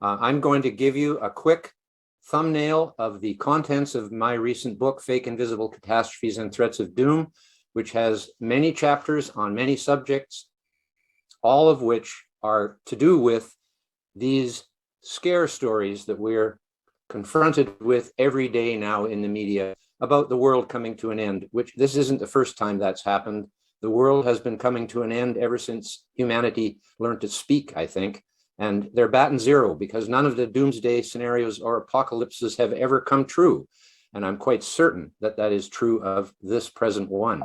I'm going to give you a quick thumbnail of the contents of my recent book, Fake Invisible Catastrophes and Threats of Doom, which has many chapters on many subjects, all of which are to do with these scare stories that we're confronted with every day now in the media about the world coming to an end, which this isn't the first time that's happened. The world has been coming to an end ever since humanity learned to speak, I think. And they're batting zero because none of the doomsday scenarios or apocalypses have ever come true. And I'm quite certain that that is true of this present one.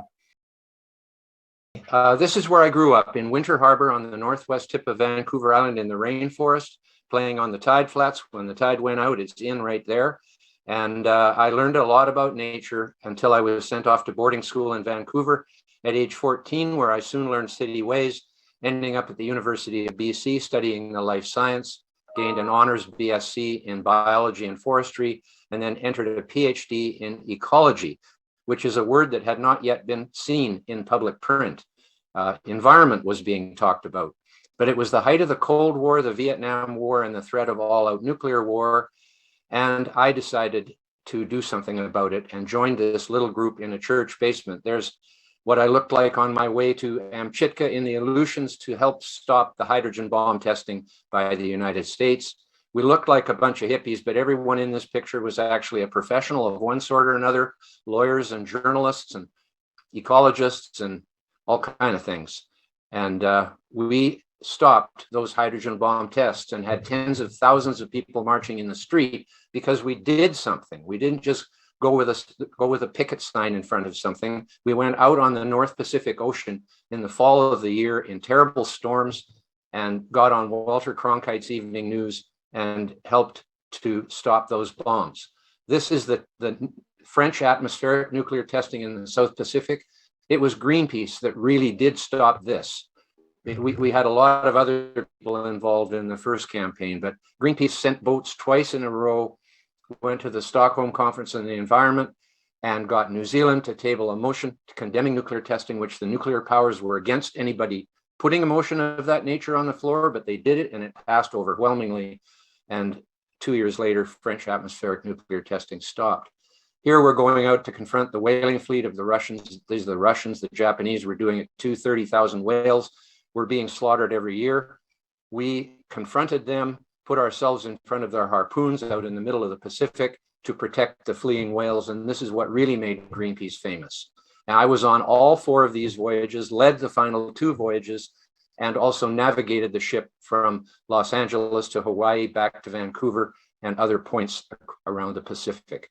This is where I grew up, in Winter Harbor on the northwest tip of Vancouver Island in the rainforest, playing on the tide flats. When the tide went out, it's in right there. And I learned a lot about nature until I was sent off to boarding school in Vancouver at age 14, where I soon learned city ways, ending up at the University of BC studying the life science, gained an honors BSc in biology and forestry, and then entered a PhD in ecology, which is a word that had not yet been seen in public print. Environment was being talked about, but it was the height of the Cold War, the Vietnam War, and the threat of all-out nuclear war. And I decided to do something about it and joined this little group in a church basement. There's what I looked like on my way to Amchitka in the Aleutians to help stop the hydrogen bomb testing by the United States. We looked like a bunch of hippies, but everyone in this picture was actually a professional of one sort or another, lawyers and journalists and ecologists and all kinds of things. And we stopped those hydrogen bomb tests and had tens of thousands of people marching in the street because we did something. We didn't just go with a picket sign in front of something. We went out on the North Pacific Ocean in the fall of the year in terrible storms and got on Walter Cronkite's Evening News and helped to stop those bombs. This is the French atmospheric nuclear testing in the South Pacific. It was Greenpeace that really did stop this. We had a lot of other people involved in the first campaign, but Greenpeace sent boats twice in a row, went to the Stockholm Conference on the Environment, and got New Zealand to table a motion condemning nuclear testing, which the nuclear powers were against anybody putting a motion of that nature on the floor, but they did it and it passed overwhelmingly. And 2 years later, French atmospheric nuclear testing stopped. Here we're going out to confront the whaling fleet of the Russians. These are the Russians. The Japanese were doing it too. 30,000 whales were being slaughtered every year. We confronted them, put ourselves in front of their harpoons out in the middle of the Pacific to protect the fleeing whales. And this is what really made Greenpeace famous. Now, I was on all 4 of these voyages, led the final 2 voyages, and also navigated the ship from Los Angeles to Hawaii, back to Vancouver, and other points around the Pacific.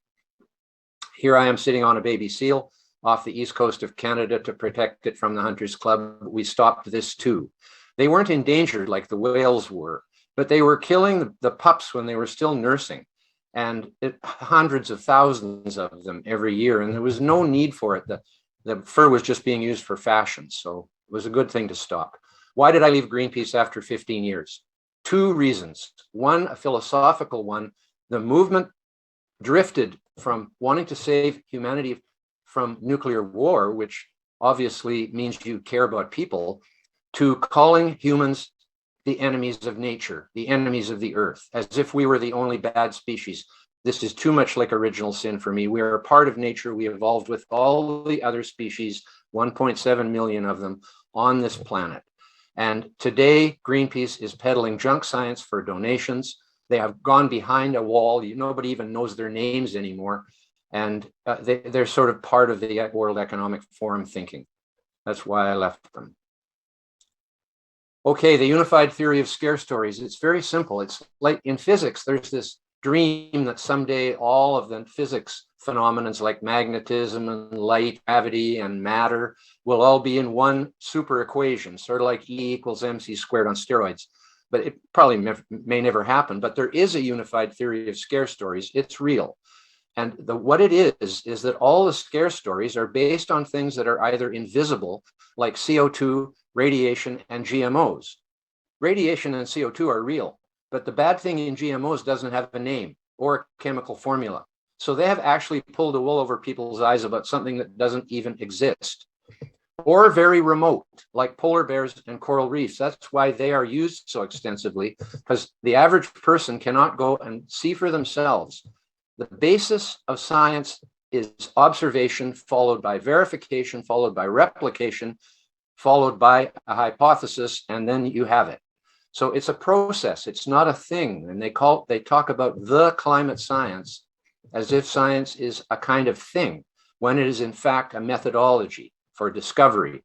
Here I am sitting on a baby seal off the east coast of Canada to protect it from the Hunters Club. We stopped this too. They weren't endangered like the whales were, but they were killing the pups when they were still nursing, and hundreds of thousands of them every year. And there was no need for it. The fur was just being used for fashion. So it was a good thing to stop. Why did I leave Greenpeace after 15 years? 2 reasons. One, a philosophical one. The movement drifted from wanting to save humanity from nuclear war, which obviously means you care about people, to calling humans the enemies of nature, the enemies of the earth, as if we were the only bad species. This is too much like original sin for me. We are a part of nature. We evolved with all the other species, 1.7 million of them on this planet. And today, Greenpeace is peddling junk science for donations. They have gone behind a wall. Nobody even knows their names anymore. And they're sort of part of the World Economic Forum thinking. That's why I left them. Okay, the unified theory of scare stories. It's very simple. It's like in physics, there's this dream that someday all of the physics phenomena like magnetism and light, gravity, and matter will all be in one super equation, sort of like E equals mc squared on steroids. But it probably may never happen. But there is a unified theory of scare stories. It's real. And what it is that all the scare stories are based on things that are either invisible, like CO2, radiation, and GMOs. Radiation and CO2 are real, but the bad thing in GMOs doesn't have a name or a chemical formula. So they have actually pulled the wool over people's eyes about something that doesn't even exist. or very remote, like polar bears and coral reefs. That's why they are used so extensively, because the average person cannot go and see for themselves. The basis of science is observation, followed by verification, followed by replication, followed by a hypothesis, and then you have it. So it's a process, it's not a thing. And they talk about the climate science as if science is a kind of thing, when it is in fact a methodology for discovery.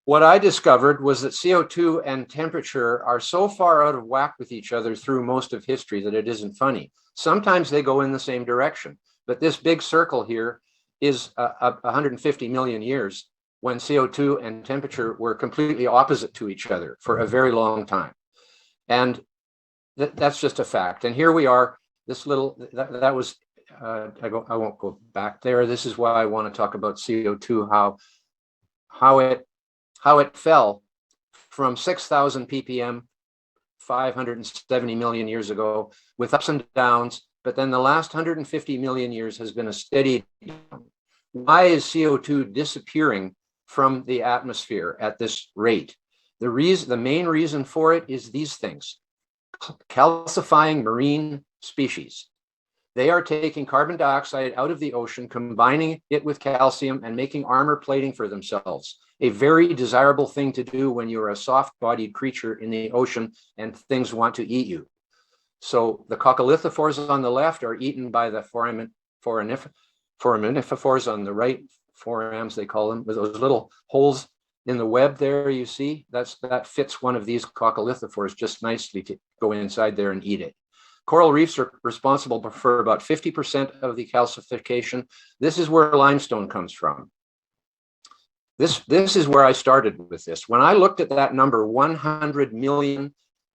What I discovered was that CO2 and temperature are so far out of whack with each other through most of history that it isn't funny. Sometimes they go in the same direction, but this big circle here is 150 million years, when CO2 and temperature were completely opposite to each other for a very long time. And that's just a fact. And here we are, this little, that was, I won't go back there. This is why I want to talk about CO2, how it fell from 6,000 ppm 570 million years ago with ups and downs, but then the last 150 million years has been a steady down. Why is CO2 disappearing from the atmosphere at this rate? The main reason for it is these things: calcifying marine species. They are taking carbon dioxide out of the ocean, combining it with calcium, and making armor plating for themselves. A very desirable thing to do when you're a soft-bodied creature in the ocean and things want to eat you. So the coccolithophores on the left are eaten by the foraminifers on the right, forams they call them, with those little holes in the web there you see. That fits one of these coccolithophores just nicely to go inside there and eat it. Coral reefs are responsible for about 50% of the calcification. This is where limestone comes from. This is where I started with this. When I looked at that number, 100 million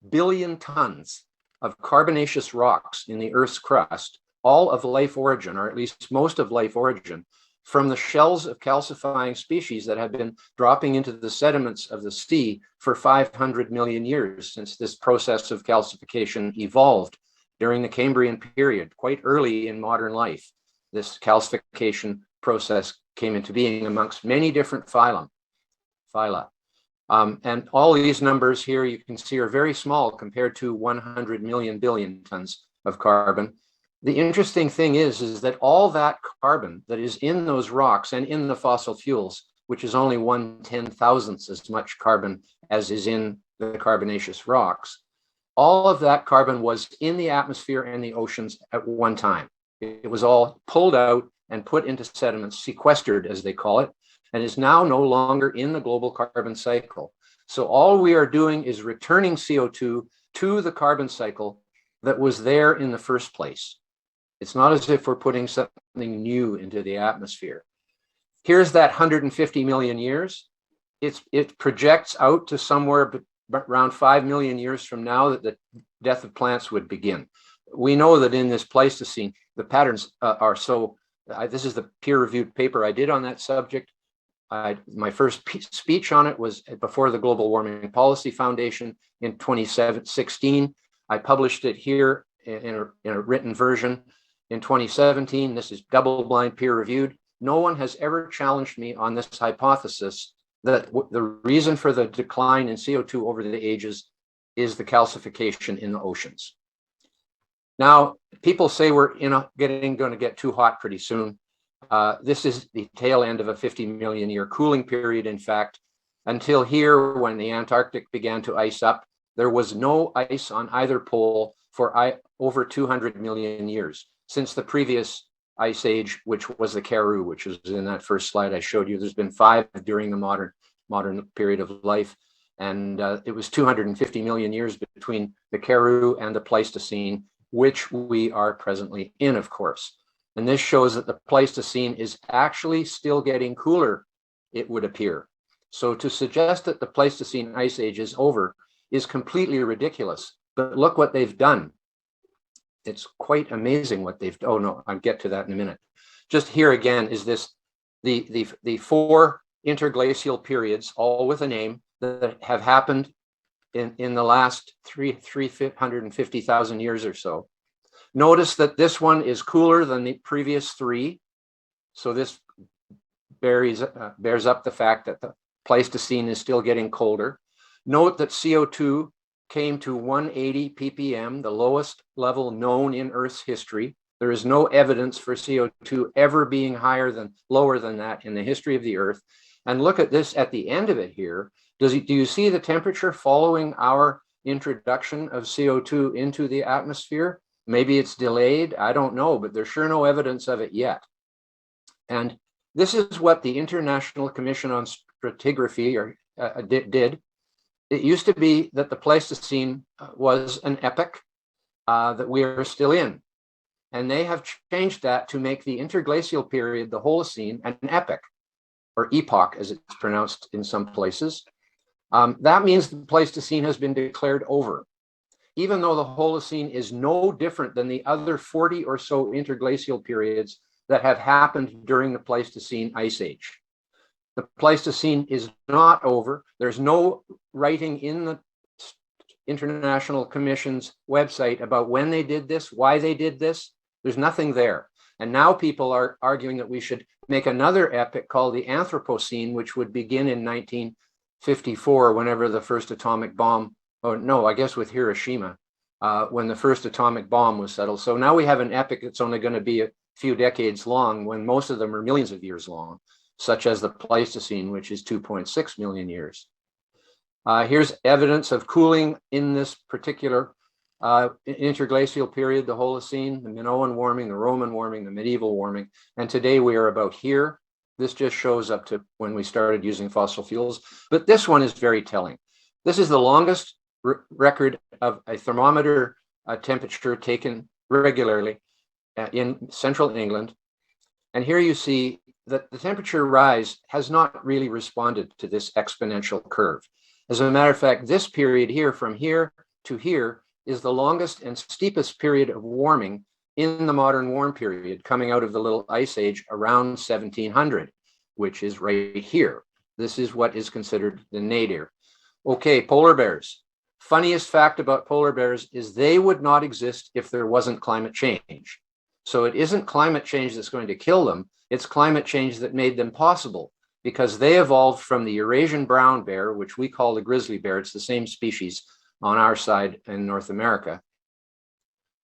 billion tons of carbonaceous rocks in the Earth's crust, all of life origin, or at least most of life origin, from the shells of calcifying species that have been dropping into the sediments of the sea for 500 million years, since this process of calcification evolved during the Cambrian period, quite early in modern life. This calcification process came into being amongst many different phyla. And all these numbers here you can see are very small compared to 100 million billion tons of carbon. The interesting thing is that all that carbon that is in those rocks and in the fossil fuels, which is only 1/10,000th as much carbon as is in the carbonaceous rocks, all of that carbon was in the atmosphere and the oceans at one time. It was all pulled out and put into sediments, sequestered as they call it, and is now no longer in the global carbon cycle. So all we are doing is returning CO2 to the carbon cycle that was there in the first place. It's not as if we're putting something new into the atmosphere. Here's that 150 million years. It projects out to somewhere around 5 million years from now that the death of plants would begin. We know that in this Pleistocene, the patterns are so, this is the peer-reviewed paper I did on that subject. My first speech on it was before the Global Warming Policy Foundation in 2016. I published it here in a written version in 2017. This is double-blind peer-reviewed. No one has ever challenged me on this hypothesis that the reason for the decline in CO2 over the ages is the calcification in the oceans. Now, people say we're going to get too hot pretty soon. This is the tail end of a 50 million year cooling period. In fact, until here, when the Antarctic began to ice up, there was no ice on either pole for over 200 million years. Since the previous ice age, which was the Karoo, which was in that first slide I showed you. There's been 5 during the modern period of life. And it was 250 million years between the Karoo and the Pleistocene, which we are presently in, of course. And this shows that the Pleistocene is actually still getting cooler, it would appear. So to suggest that the Pleistocene ice age is over is completely ridiculous. But look what they've done. It's quite amazing what they've done. Oh no, I'll get to that in a minute. Just here again is this, the 4 interglacial periods, all with a name, that have happened in the last 350,000 years or so. Notice that this one is cooler than the previous 3. So this bears up the fact that the Pleistocene is still getting colder. Note that CO2 came to 180 ppm, the lowest level known in Earth's history. There is no evidence for CO2 ever being lower than that in the history of the Earth. And look at this at the end of it here. Do you see the temperature following our introduction of CO2 into the atmosphere? Maybe it's delayed, I don't know, but there's sure no evidence of it yet. And this is what the International Commission on Stratigraphy did. It used to be that the Pleistocene was an epoch that we are still in. And they have changed that to make the Interglacial Period, the Holocene, an epoch, or epoch as it's pronounced in some places. That means the Pleistocene has been declared over, even though the Holocene is no different than the other 40 or so interglacial periods that have happened during the Pleistocene Ice Age. The Pleistocene is not over. There's no writing in the International Commission's website about when they did this, why they did this. There's nothing there. And now people are arguing that we should make another epoch called the Anthropocene, which would begin in 1954, whenever the first atomic bomb, oh no, I guess with Hiroshima, when the first atomic bomb was settled. So now we have an epoch that's only going to be a few decades long, when most of them are millions of years long, such as the Pleistocene, which is 2.6 million years. Here's evidence of cooling in this particular interglacial period, the Holocene, the Minoan warming, the Roman warming, the medieval warming. And today we are about here. This just shows up to when we started using fossil fuels. But this one is very telling. This is the longest record of a thermometer temperature taken regularly in central England. And here you see that the temperature rise has not really responded to this exponential curve. As a matter of fact, this period here, from here to here, is the longest and steepest period of warming in the modern warm period, coming out of the Little Ice Age around 1700, which is right here. This is what is considered the nadir. Okay, polar bears. Funniest fact about polar bears is they would not exist if there wasn't climate change. So it isn't climate change that's going to kill them, it's climate change that made them possible, because they evolved from the Eurasian brown bear, which we call the grizzly bear. It's the same species on our side in North America.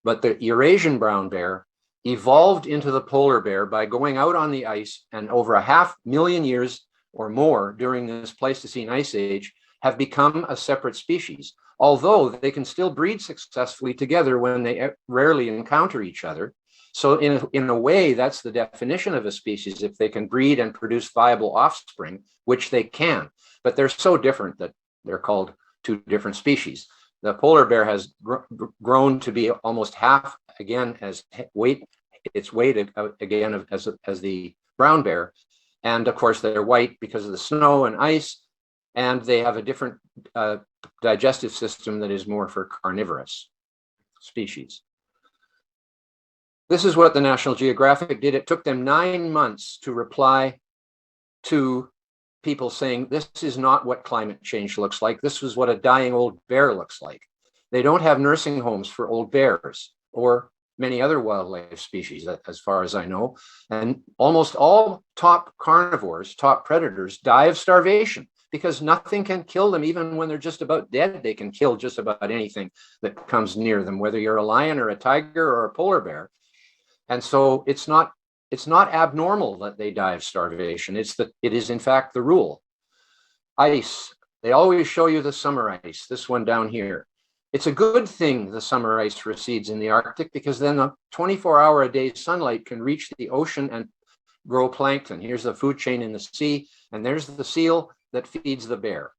But the Eurasian brown bear evolved into the polar bear by going out on the ice, and over 500,000 years or more during this Pleistocene Ice Age have become a separate species, although they can still breed successfully together when they rarely encounter each other. So in a way, that's the definition of a species, if they can breed and produce viable offspring, which they can. But they're so different that they're called two different species. The polar bear has grown to be almost half again as weight. It's weighted again as the brown bear. And of course, they're white because of the snow and ice. And they have a different digestive system that is more for carnivorous species. This is what the National Geographic did. It took them 9 months to reply to people saying, this is not what climate change looks like. This is what a dying old bear looks like. They don't have nursing homes for old bears or many other wildlife species, as far as I know. And almost all top carnivores, top predators, die of starvation because nothing can kill them. Even when they're just about dead, they can kill just about anything that comes near them, whether you're a lion or a tiger or a polar bear. And so it's not abnormal that they die of starvation. It is in fact the rule. Ice, they always show you the summer ice, this one down here. It's a good thing the summer ice recedes in the Arctic, because then the 24-hour-a-day sunlight can reach the ocean and grow plankton. Here's the food chain in the sea, and there's the seal that feeds the bear.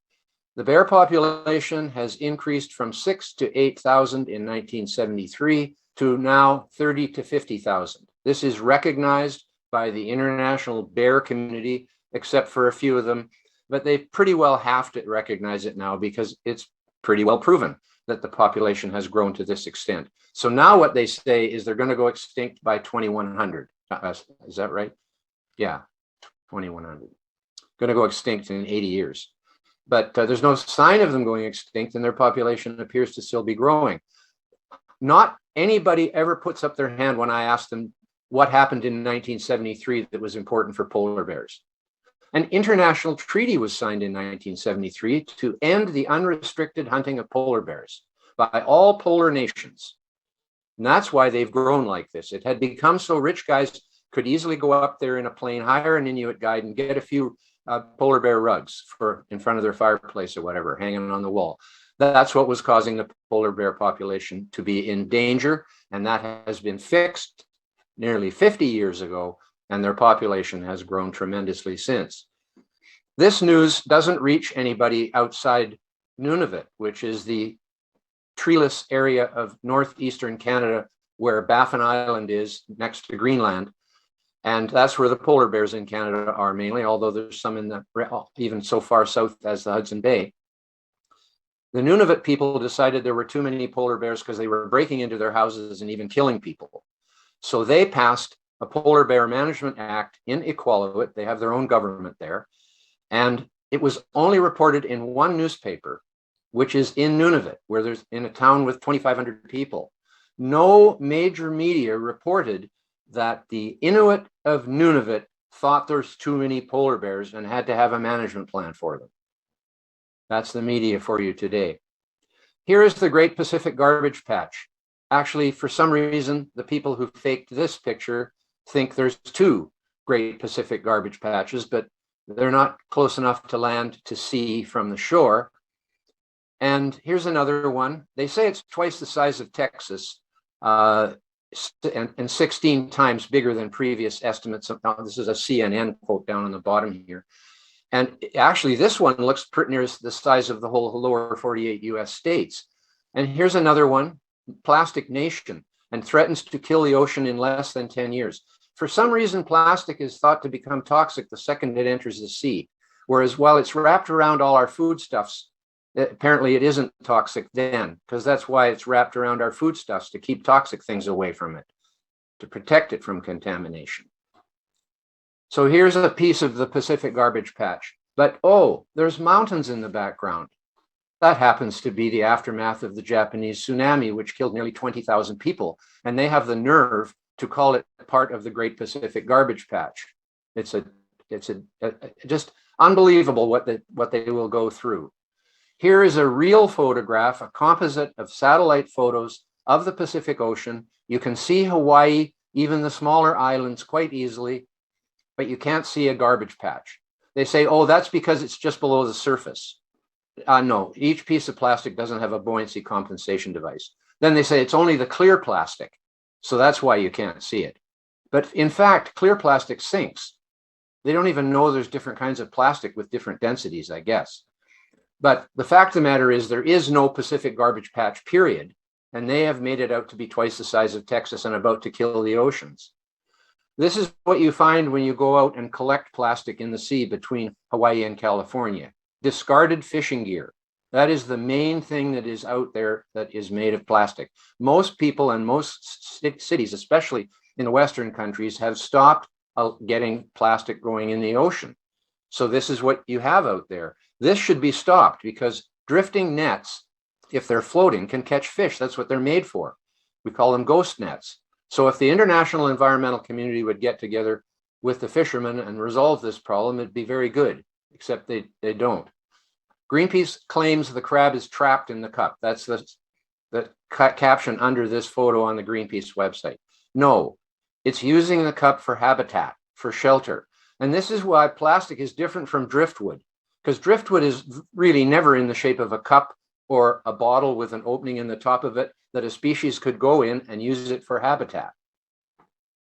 The bear population has increased from 6,000 to 8,000 in 1973 to now 30,000 to 50,000. This is recognized by the international bear community, except for a few of them, but they pretty well have to recognize it now because it's pretty well proven that the population has grown to this extent. So now what they say is they're going to go extinct by 2100. Is that right? Yeah, 2100. Going to go extinct in 80 years. But there's no sign of them going extinct, and their population appears to still be growing. Not anybody ever puts up their hand when I ask them what happened in 1973 that was important for polar bears. An international treaty was signed in 1973 to end the unrestricted hunting of polar bears by all polar nations. And that's why they've grown like this. It had become so rich guys could easily go up there in a plane, hire an Inuit guide, and get a few polar bear rugs for in front of their fireplace or whatever, hanging on the wall. That's what was causing the polar bear population to be in danger, and that has been fixed nearly 50 years ago, and their population has grown tremendously since. This news doesn't reach anybody outside Nunavut, which is the treeless area of northeastern Canada where Baffin Island is next to Greenland. And that's where the polar bears in Canada are mainly, although there's some in the even so far south as the Hudson Bay. The Nunavut people decided there were too many polar bears because they were breaking into their houses and even killing people. So they passed a Polar Bear Management Act in Iqaluit. They have their own government there. And it was only reported in one newspaper, which is in Nunavut, where there's in a town with 2,500 people. No major media reported that the Inuit of Nunavut thought there's too many polar bears and had to have a management plan for them. That's the media for you today. Here is the Great Pacific Garbage Patch. Actually, for some reason, the people who faked this picture think there's two Great Pacific Garbage Patches, but they're not close enough to land to see from the shore. And here's another one. They say it's twice the size of Texas, and 16 times bigger than previous estimates. This is a CNN quote down on the bottom here. And actually, this one looks pretty near the size of the whole lower 48 US states. And here's another one, Plastic Nation, and threatens to kill the ocean in less than 10 years. For some reason, plastic is thought to become toxic the second it enters the sea, whereas while it's wrapped around all our foodstuffs, apparently it isn't toxic then, because that's why it's wrapped around our foodstuffs, to keep toxic things away from it, to protect it from contamination. So here's a piece of the Pacific Garbage Patch. But oh, there's mountains in the background. That happens to be the aftermath of the Japanese tsunami, which killed nearly 20,000 people. And they have the nerve to call it part of the Great Pacific Garbage Patch. It's just unbelievable what they will go through. Here is a real photograph, a composite of satellite photos of the Pacific Ocean. You can see Hawaii, even the smaller islands, quite easily, but you can't see a garbage patch. They say, oh, that's because it's just below the surface. No, each piece of plastic doesn't have a buoyancy compensation device. Then they say it's only the clear plastic, so that's why you can't see it. But in fact, clear plastic sinks. They don't even know there's different kinds of plastic with different densities, I guess. But the fact of the matter is there is no Pacific Garbage Patch, period. And they have made it out to be twice the size of Texas and about to kill the oceans. This is what you find when you go out and collect plastic in the sea between Hawaii and California. Discarded fishing gear. That is the main thing that is out there that is made of plastic. Most people and most cities, especially in the Western countries, have stopped getting plastic going in the ocean. So this is what you have out there. This should be stopped because drifting nets, if they're floating, can catch fish. That's what they're made for. We call them ghost nets. So if the international environmental community would get together with the fishermen and resolve this problem, it'd be very good, except they don't. Greenpeace claims the crab is trapped in the cup. That's the caption under this photo on the Greenpeace website. No, it's using the cup for habitat, for shelter. And this is why plastic is different from driftwood, because driftwood is really never in the shape of a cup or a bottle with an opening in the top of it that a species could go in and use it for habitat.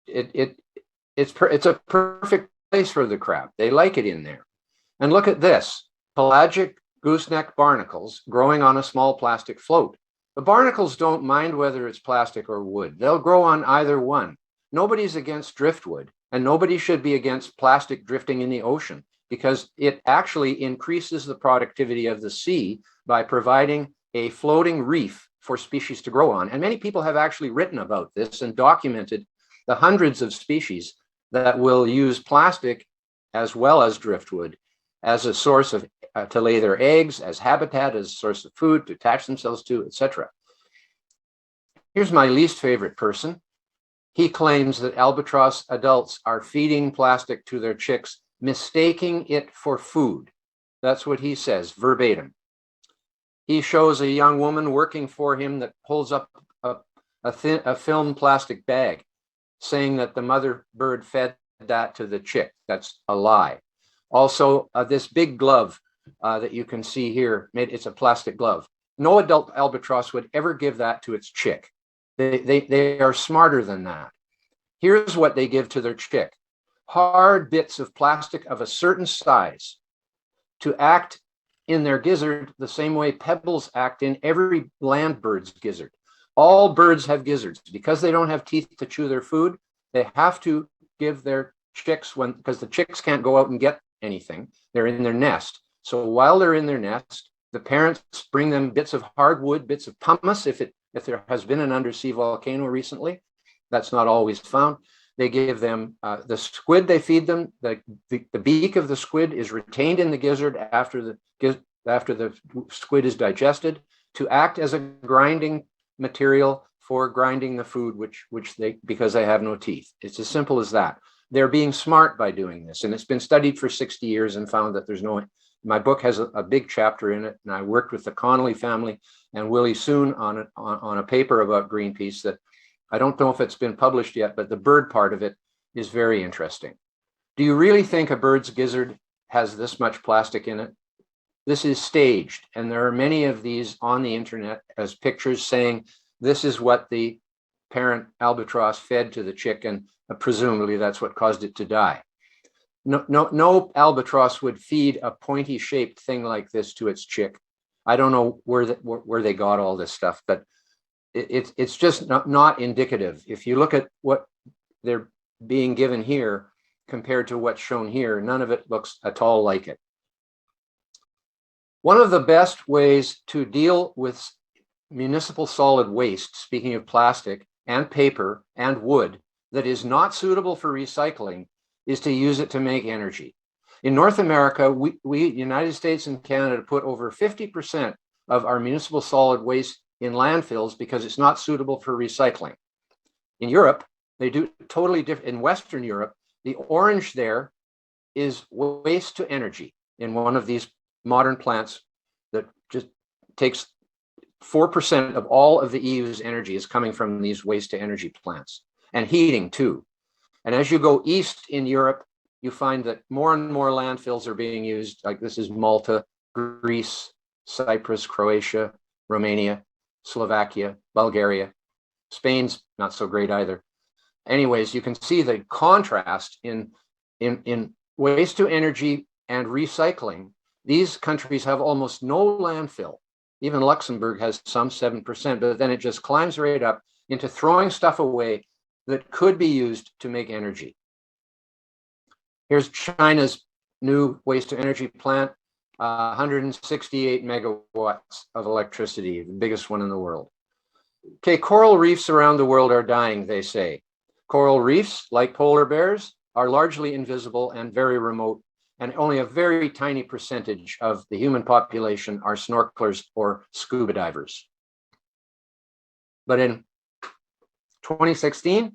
It's a perfect place for the crab. They like it in there. And look at this, pelagic gooseneck barnacles growing on a small plastic float. The barnacles don't mind whether it's plastic or wood. They'll grow on either one. Nobody's against driftwood, and nobody should be against plastic drifting in the ocean, because it actually increases the productivity of the sea by providing a floating reef for species to grow on. And many people have actually written about this and documented the hundreds of species that will use plastic as well as driftwood as a source of to lay their eggs, as habitat, as a source of food to attach themselves to, etc. Here's my least favorite person. He claims that albatross adults are feeding plastic to their chicks mistaking it for food. That's what he says, verbatim. He shows a young woman working for him that holds up a film plastic bag, saying that the mother bird fed that to the chick. That's a lie. Also, this big glove that you can see here, it's a plastic glove. No adult albatross would ever give that to its chick. They are smarter than that. Here's what they give to their chick: hard bits of plastic of a certain size to act in their gizzard the same way pebbles act in every land bird's gizzard. All birds have gizzards. Because they don't have teeth to chew their food, they have to give their chicks, because the chicks can't go out and get anything. They're in their nest. So while they're in their nest, the parents bring them bits of hardwood, bits of pumice, if there has been an undersea volcano recently. That's not always found. They give them the squid they feed them. The beak of the squid is retained in the gizzard after the squid is digested to act as a grinding material for grinding the food, because they have no teeth. It's as simple as that. They're being smart by doing this, and it's been studied for 60 years and found that there's no. My book has a big chapter in it, and I worked with the Connolly family and Willie Soon on a paper about Greenpeace that I don't know if it's been published yet, but the bird part of it is very interesting. Do you really think a bird's gizzard has this much plastic in it? This is staged, and there are many of these on the internet as pictures saying this is what the parent albatross fed to the chick, and presumably that's what caused it to die. No albatross would feed a pointy shaped thing like this to its chick. I don't know where they got all this stuff, but it's just not indicative. If you look at what they're being given here compared to what's shown here, none of it looks at all like it. One of the best ways to deal with municipal solid waste, speaking of plastic and paper and wood, that is not suitable for recycling is to use it to make energy. In North America, we United States and Canada, put over 50% of our municipal solid waste in landfills because it's not suitable for recycling. In Europe, they do totally different. In Western Europe, the orange there is waste to energy in one of these modern plants that just takes 4% of all of the EU's energy is coming from these waste to energy plants, and heating too. And as you go east in Europe, you find that more and more landfills are being used. Like this is Malta, Greece, Cyprus, Croatia, Romania, Slovakia, Bulgaria. Spain's not so great either. Anyways, you can see the contrast in waste to energy and recycling. These countries have almost no landfill. Even Luxembourg has some 7%, but then it just climbs right up into throwing stuff away that could be used to make energy. Here's China's new waste to energy plant, 168 megawatts of electricity, the biggest one in the world. Okay, coral reefs around the world are dying, they say. Coral reefs, like polar bears, are largely invisible and very remote, and only a very tiny percentage of the human population are snorkelers or scuba divers. But in 2016,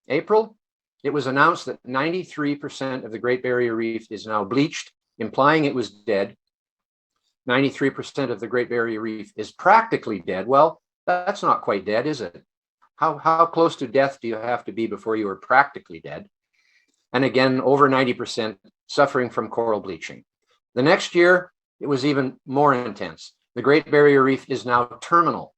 April, it was announced that 93% of the Great Barrier Reef is now bleached, implying it was dead. 93% of the Great Barrier Reef is practically dead. Well, that's not quite dead, is it? How close to death do you have to be before you are practically dead? And again, over 90% suffering from coral bleaching. The next year, it was even more intense. The Great Barrier Reef is now terminal.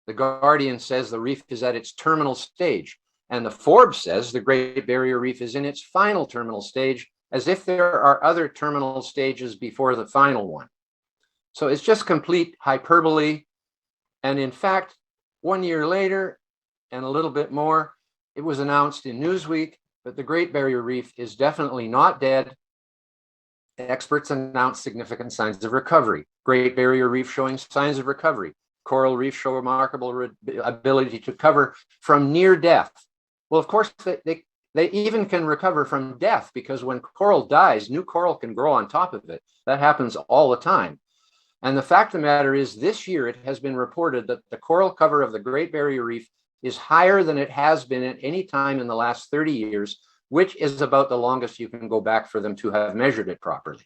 The Guardian says the reef is at its terminal stage. And the Forbes says the Great Barrier Reef is in its final terminal stage, as if there are other terminal stages before the final one. So it's just complete hyperbole. And in fact, 1 year later, and a little bit more, it was announced in Newsweek that the Great Barrier Reef is definitely not dead. Experts announced significant signs of recovery. Great Barrier Reef showing signs of recovery. Coral reefs show remarkable ability to recover from near death. Well, of course, they even can recover from death, because when coral dies, new coral can grow on top of it. That happens all the time. And the fact of the matter is, this year it has been reported that the coral cover of the Great Barrier Reef is higher than it has been at any time in the last 30 years, which is about the longest you can go back for them to have measured it properly.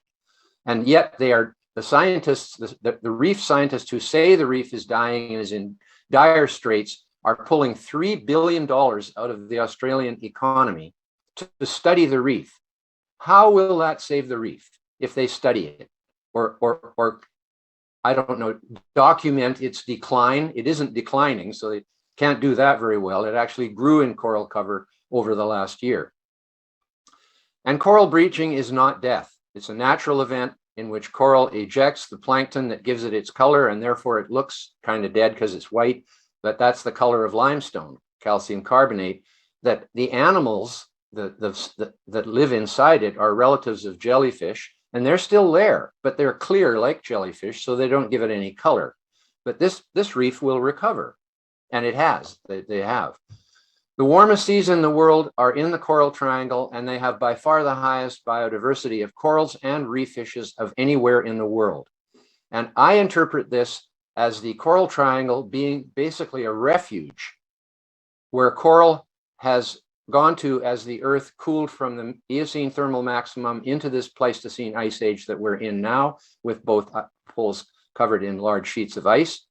And yet they are the scientists, the reef scientists who say the reef is dying and is in dire straits are pulling $3 billion out of the Australian economy to study the reef. How will that save the reef if they study it? Or I don't know, document its decline. It isn't declining, so they can't do that very well. It actually grew in coral cover over the last year. And coral bleaching is not death. It's a natural event in which coral ejects the plankton that gives it its color, and therefore it looks kind of dead because it's white, but that's the color of limestone, calcium carbonate, that the animals that live inside it are relatives of jellyfish, and they're still there, but they're clear like jellyfish, so they don't give it any color. But this reef will recover, and it has. They have. The warmest seas in the world are in the coral triangle, and they have by far the highest biodiversity of corals and reef fishes of anywhere in the world. And I interpret this as the coral triangle being basically a refuge where coral has gone to as the Earth cooled from the Eocene thermal maximum into this Pleistocene ice age that we're in now, with both poles covered in large sheets of ice.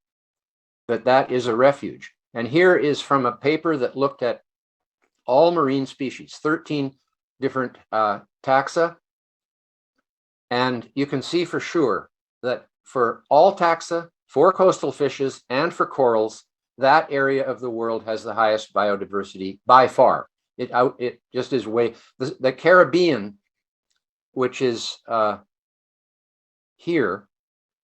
But that is a refuge. And here is from a paper that looked at all marine species, 13 different taxa. And you can see for sure that for all taxa, for coastal fishes, and for corals, that area of the world has the highest biodiversity by far. It just is way, the Caribbean, which is here,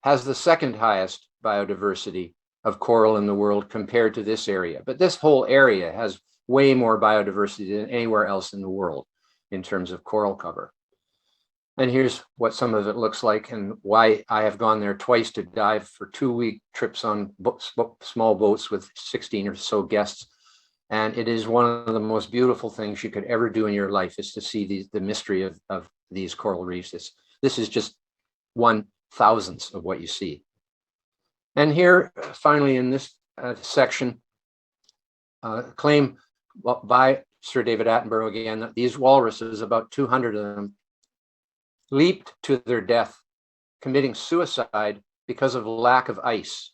has the second highest biodiversity of coral in the world compared to this area. But this whole area has way more biodiversity than anywhere else in the world in terms of coral cover. And here's what some of it looks like and why I have gone there twice to dive for 2-week trips on small boats with 16 or so guests. And it is one of the most beautiful things you could ever do in your life, is to see the mystery of these coral reefs. This is just 1/1000th of what you see. And here, finally, in this section, claim by Sir David Attenborough again that these walruses, about 200 of them, leaped to their death, committing suicide because of lack of ice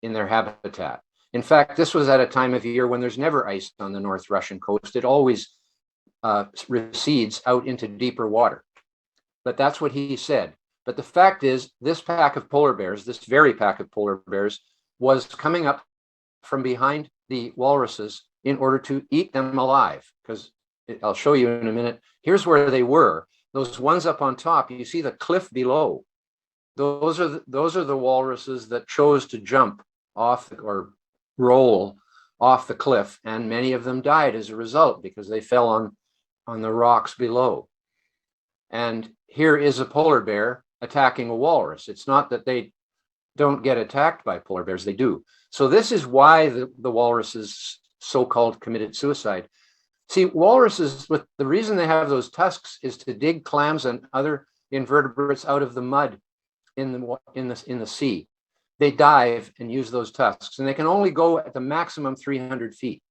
in their habitat. In fact, this was at a time of year when there's never ice on the North Russian coast. It always recedes out into deeper water. But that's what he said. But the fact is, this pack of polar bears, this very pack of polar bears, was coming up from behind the walruses in order to eat them alive. Because I'll show you in a minute. Here's where they were. Those ones up on top, you see the cliff below. Those are the walruses that chose to jump off or roll off the cliff, and many of them died as a result because they fell on the rocks below. And here is a polar bear attacking a walrus. It's not that they don't get attacked by polar bears, they do. So this is why the walruses so-called committed suicide. See, walruses, with the reason they have those tusks is to dig clams and other invertebrates out of the mud in the sea. They dive and use those tusks, and they can only go at the maximum 300 feet.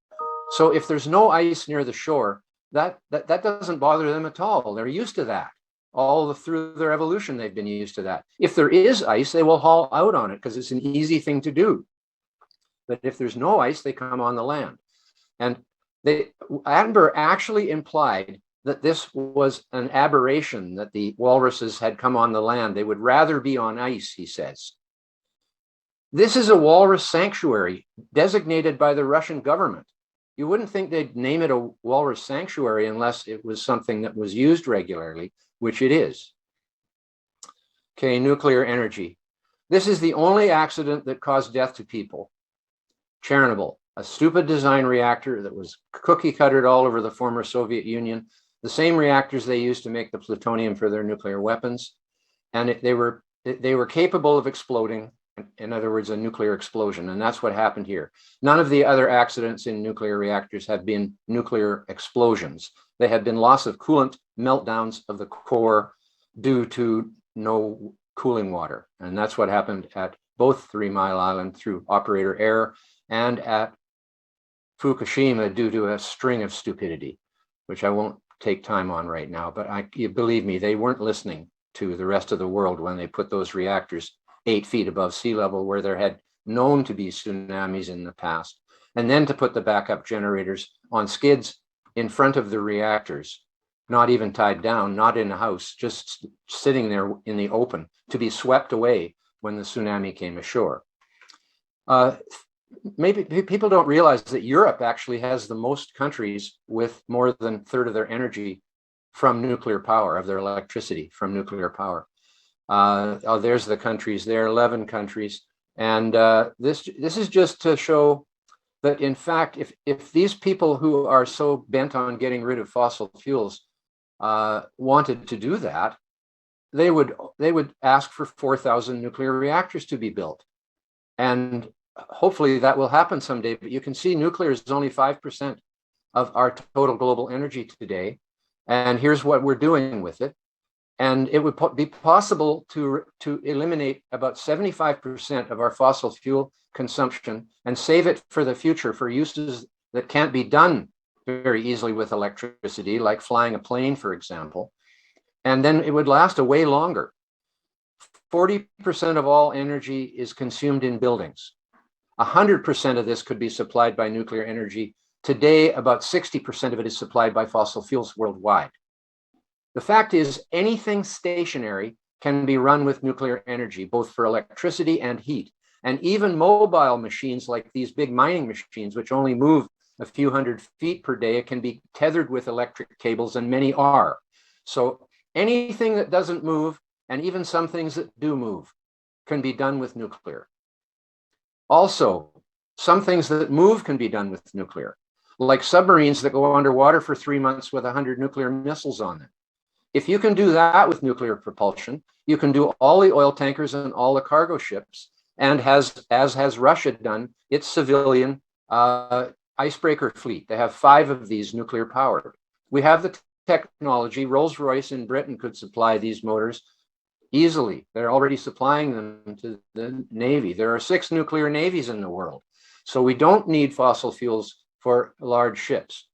So if there's no ice near the shore, that doesn't bother them at all. They're used to that. Through their evolution, they've been used to that. If there is ice, they will haul out on it because it's an easy thing to do. But if there's no ice, they come on the land. And Attenborough actually implied that this was an aberration, that the walruses had come on the land. They would rather be on ice, he says. This is a walrus sanctuary designated by the Russian government. You wouldn't think they'd name it a walrus sanctuary unless it was something that was used regularly, which it is. Okay, nuclear energy. This is the only accident that caused death to people. Chernobyl, a stupid design reactor that was cookie cuttered all over the former Soviet Union, the same reactors they used to make the plutonium for their nuclear weapons. And they were capable of exploding. In other words, a nuclear explosion. And that's what happened here. None of the other accidents in nuclear reactors have been nuclear explosions. They have been loss of coolant, meltdowns of the core due to no cooling water. And that's what happened at both 3 Mile Island through operator error and at Fukushima due to a string of stupidity, which I won't take time on right now, but you believe me, they weren't listening to the rest of the world when they put those reactors 8 feet above sea level, where there had known to be tsunamis in the past, and then to put the backup generators on skids in front of the reactors, not even tied down, not in a house, just sitting there in the open to be swept away when the tsunami came ashore. Maybe people don't realize that Europe actually has the most countries with more than a third of their energy from nuclear power, of their electricity from nuclear power. There's the countries there, 11 countries. And this is just to show that, in fact, if these people who are so bent on getting rid of fossil fuels wanted to do that, they would ask for 4,000 nuclear reactors to be built. And hopefully that will happen someday. But you can see nuclear is only 5% of our total global energy today. And here's what we're doing with it. And it would be possible to eliminate about 75% of our fossil fuel consumption and save it for the future for uses that can't be done very easily with electricity, like flying a plane, for example. And then it would last a way longer. 40% of all energy is consumed in buildings. 100% of this could be supplied by nuclear energy. Today, about 60% of it is supplied by fossil fuels worldwide. The fact is, anything stationary can be run with nuclear energy, both for electricity and heat. And even mobile machines like these big mining machines, which only move a few hundred feet per day, can be tethered with electric cables, and many are. So anything that doesn't move, and even some things that do move, can be done with nuclear. Also, some things that move can be done with nuclear, like submarines that go underwater for 3 months with 100 nuclear missiles on them. If you can do that with nuclear propulsion, you can do all the oil tankers and all the cargo ships, and as has Russia done its civilian icebreaker fleet. They have 5 of these nuclear powered. We have the technology. Rolls-Royce in Britain could supply these motors easily. They're already supplying them to the Navy. There are 6 nuclear navies in the world. So we don't need fossil fuels for large ships.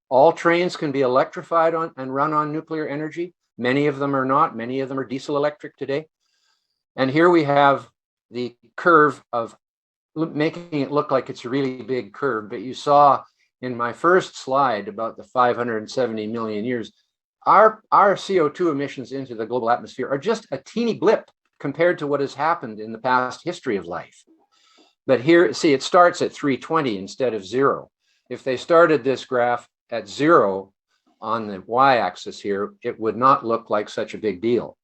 All trains can be electrified on and run on nuclear energy. Many of them are not. Many of them are diesel electric today. And here we have the curve of making it look like it's a really big curve. But you saw in my first slide about the 570 million years, our CO2 emissions into the global atmosphere are just a teeny blip compared to what has happened in the past history of life. But here, see, it starts at 320 instead of 0. If they started this graph at 0 on the y-axis here, it would not look like such a big deal,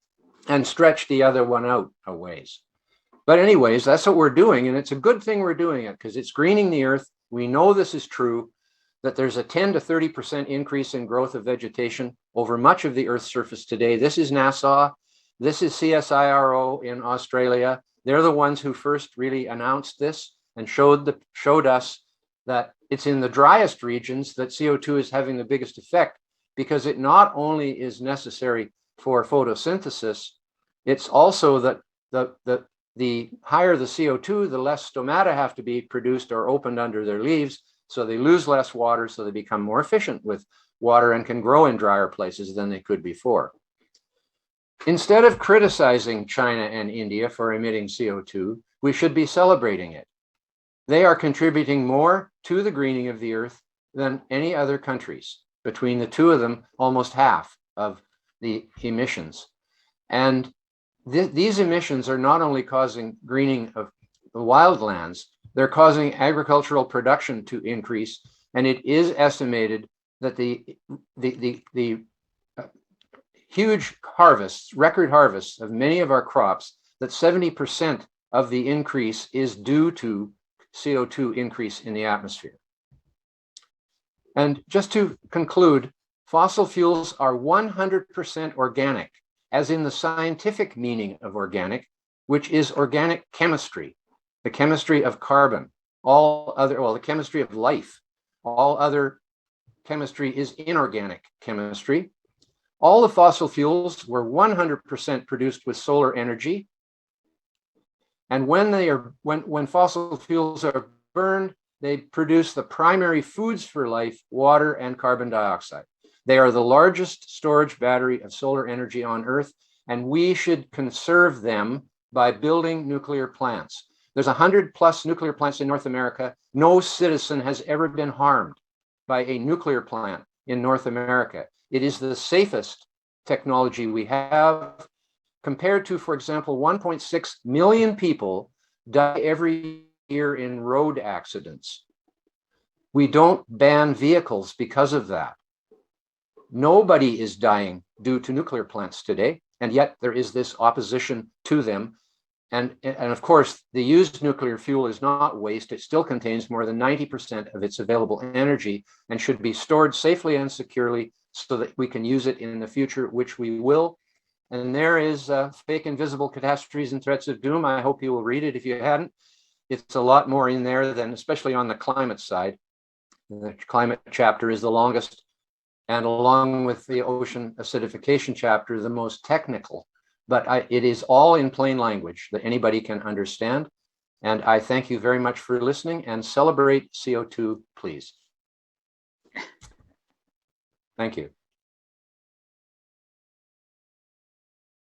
and stretch the other one out a ways. But anyways, that's what we're doing, and it's a good thing we're doing it because it's greening the earth. We know this is true, that there's a 10 to 30% increase in growth of vegetation over much of the Earth's surface today. This is NASA. This is CSIRO in Australia. They're the ones who first really announced this and showed us that it's in the driest regions that CO2 is having the biggest effect, because it not only is necessary for photosynthesis, it's also that the higher the CO2, the less stomata have to be produced or opened under their leaves. So they lose less water, so they become more efficient with water and can grow in drier places than they could before. Instead of criticizing China and India for emitting CO2, we should be celebrating it. They are contributing more to the greening of the earth than any other countries. Between the two of them, almost half of the emissions. And these emissions are not only causing greening of the wildlands, they're causing agricultural production to increase, and it is estimated that the huge harvests, record harvests of many of our crops, that 70% of the increase is due to CO2 increase in the atmosphere. And just to conclude, fossil fuels are 100% organic, as in the scientific meaning of organic, which is organic chemistry. The chemistry of carbon, the chemistry of life. All other chemistry is inorganic chemistry. All the fossil fuels were 100% produced with solar energy. And when fossil fuels are burned, they produce the primary foods for life, water and carbon dioxide. They are the largest storage battery of solar energy on Earth, and we should conserve them by building nuclear plants. There's 100+ nuclear plants in North America. No citizen has ever been harmed by a nuclear plant in North America. It is the safest technology we have, compared to, for example, 1.6 million people die every year in road accidents. We don't ban vehicles because of that. Nobody is dying due to nuclear plants today, and yet there is this opposition to them. And of course, the used nuclear fuel is not waste. It still contains more than 90% of its available energy and should be stored safely and securely so that we can use it in the future, which we will. And there is Fake Invisible Catastrophes and Threats of Doom. I hope you will read it if you hadn't. It's a lot more in there than, especially on the climate side. The climate chapter is the longest, and along with the ocean acidification chapter, the most technical. But it is all in plain language that anybody can understand. And I thank you very much for listening, and celebrate CO2, please. Thank you.